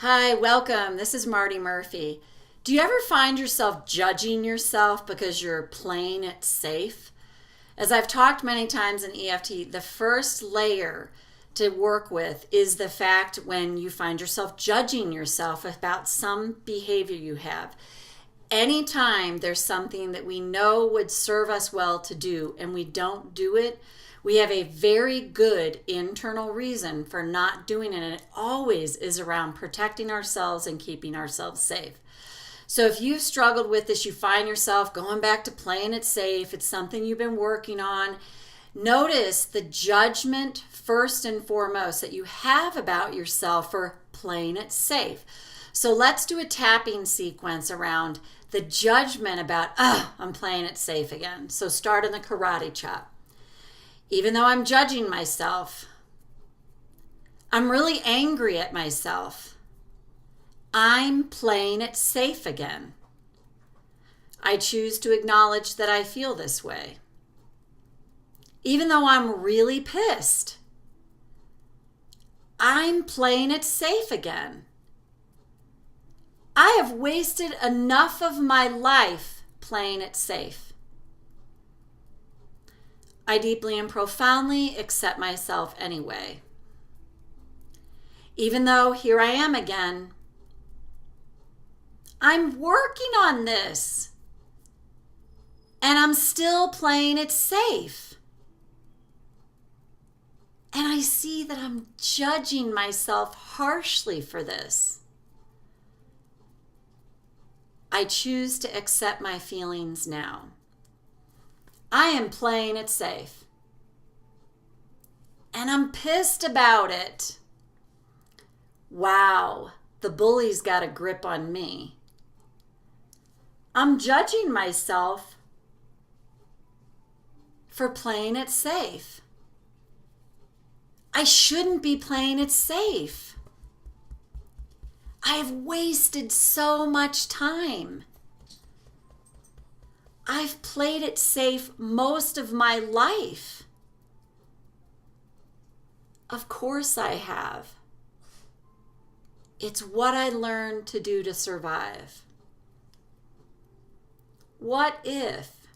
Hi, welcome. This is Marty Murphy. Do you ever find yourself judging yourself because you're playing it safe? As I've talked many times in EFT, the first layer to work with is the fact when you find yourself judging yourself about some behavior you have. Anytime there's something that we know would serve us well to do and we don't do it, we have a very good internal reason for not doing it, and it always is around protecting ourselves and keeping ourselves safe. So if you've struggled with this, you find yourself going back to playing it safe, it's something you've been working on, notice the judgment first and foremost that you have about yourself for playing it safe. So let's do a tapping sequence around the judgment about, I'm playing it safe again. So start in the karate chop. Even though I'm judging myself, I'm really angry at myself. I'm playing it safe again. I choose to acknowledge that I feel this way. Even though I'm really pissed, I'm playing it safe again. I have wasted enough of my life playing it safe. I deeply and profoundly accept myself anyway. Even though here I am again, I'm working on this and I'm still playing it safe. And I see that I'm judging myself harshly for this. I choose to accept my feelings now. I am playing it safe. And I'm pissed about it. Wow, the bully's got a grip on me. I'm judging myself for playing it safe. I shouldn't be playing it safe. I have wasted so much time. I've played it safe most of my life. Of course I have. It's what I learned to do to survive. What if,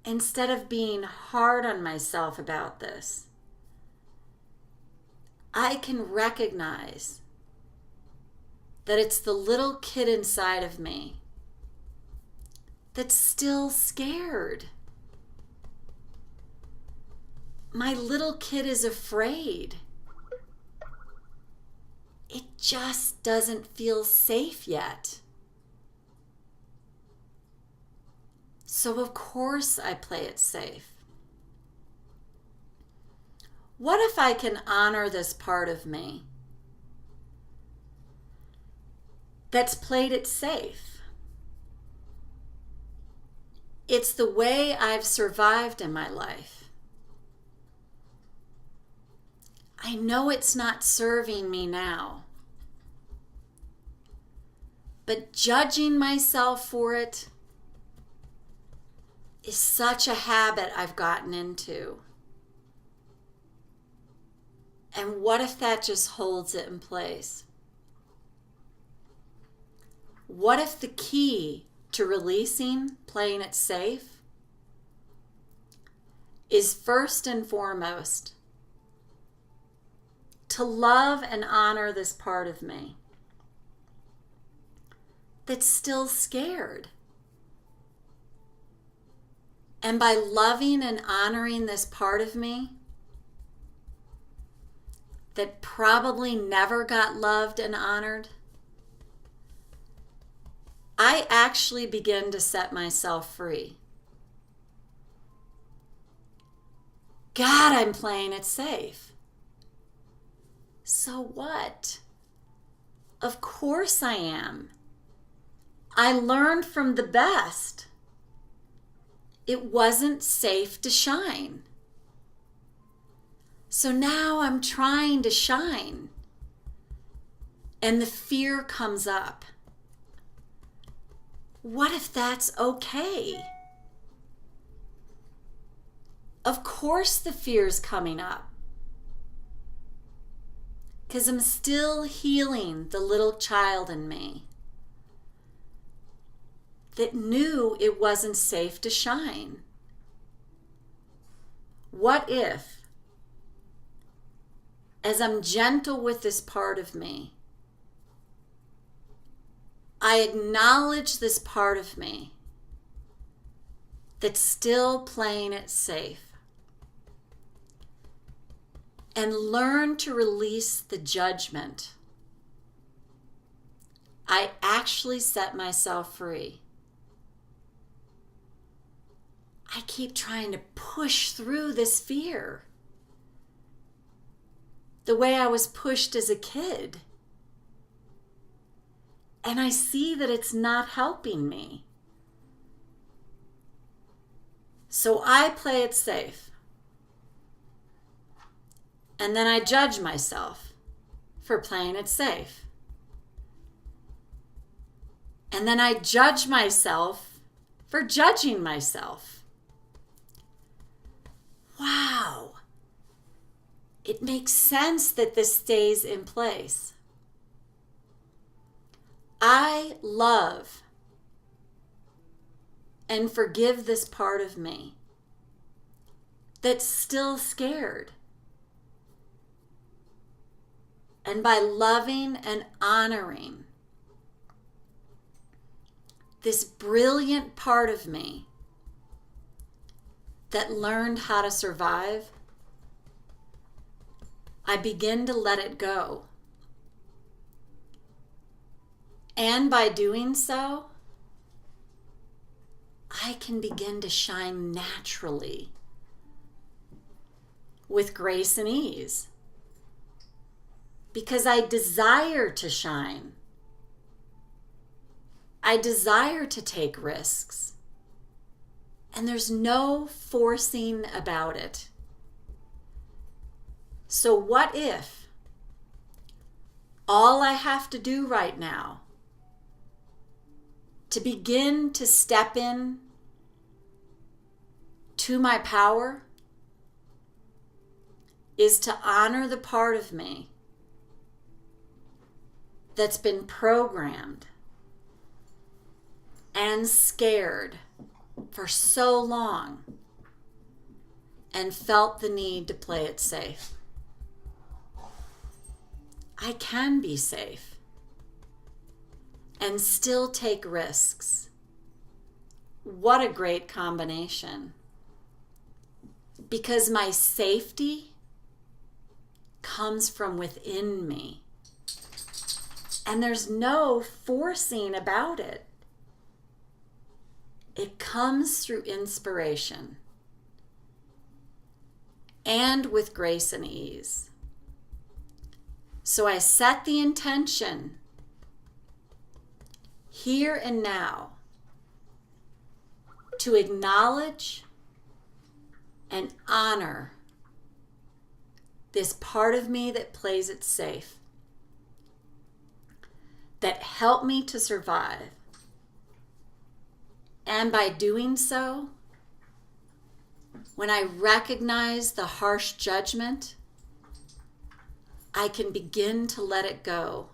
instead of being hard on myself about this, I can recognize that it's the little kid inside of me that's still scared. My little kid is afraid. It just doesn't feel safe yet. So of course I play it safe. What if I can honor this part of me that's played it safe? It's the way I've survived in my life. I know it's not serving me now. But judging myself for it is such a habit I've gotten into. And what if that just holds it in place? What if the key to releasing playing it safe is first and foremost to love and honor this part of me that's still scared. And by loving and honoring this part of me that probably never got loved and honored, I actually begin to set myself free. God, I'm playing it safe. So what? Of course I am. I learned from the best. It wasn't safe to shine. So now I'm trying to shine. And the fear comes up. What if that's okay? Of course the fear's coming up. because I'm still healing the little child in me that knew it wasn't safe to shine. What if, as I'm gentle with this part of me, I acknowledge this part of me that's still playing it safe, and learn to release the judgment, I actually set myself free. I keep trying to push through this fear the way I was pushed as a kid. And I see that it's not helping me. So I play it safe. And then I judge myself for playing it safe. And then I judge myself for judging myself. Wow. It makes sense that this stays in place. I love and forgive this part of me that's still scared. And by loving and honoring this brilliant part of me that learned how to survive, I begin to let it go. And by doing so, I can begin to shine naturally with grace and ease. Because I desire to shine. I desire to take risks. And there's no forcing about it. So what if all I have to do right now to begin to step in to my power is to honor the part of me that's been programmed and scared for so long and felt the need to play it safe. I can be safe and still take risks. What a great combination. Because my safety comes from within me. And there's no forcing about it. It comes through inspiration and with grace and ease. So I set the intention here and now to acknowledge and honor this part of me that plays it safe, that helped me to survive. And by doing so, when I recognize the harsh judgment, I can begin to let it go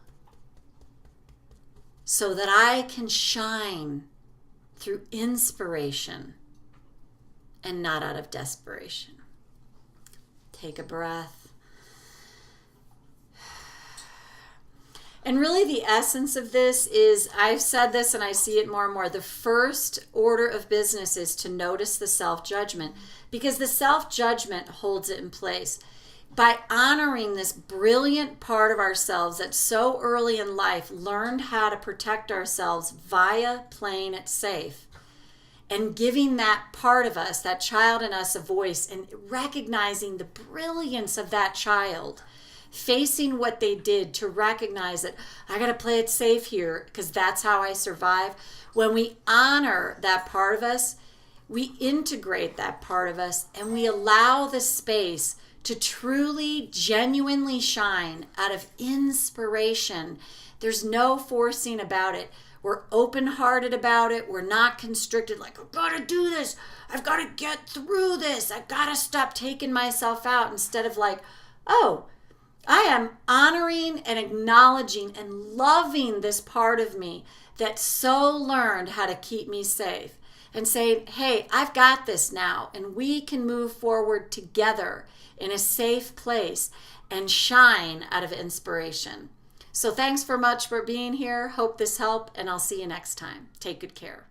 so that I can shine through inspiration and not out of desperation. Take a breath. And really the essence of this is, I've said this and I see it more and more, the first order of business is to notice the self-judgment, because the self-judgment holds it in place. By honoring this brilliant part of ourselves that so early in life learned how to protect ourselves via playing it safe, and giving that part of us, that child in us, a voice, and recognizing the brilliance of that child, facing what they did to recognize that I got to play it safe here because that's how I survive. When we honor that part of us, we integrate that part of us and we allow the space to truly, genuinely shine out of inspiration. There's no forcing about it. We're open-hearted about it. We're not constricted, like, I've got to do this. I've got to get through this. I've got to stop taking myself out, instead of like, oh, I am honoring and acknowledging and loving this part of me that so learned how to keep me safe, and saying, hey, I've got this now, and we can move forward together in a safe place and shine out of inspiration. So thanks for much for being here. Hope this helped, and I'll see you next time. Take good care.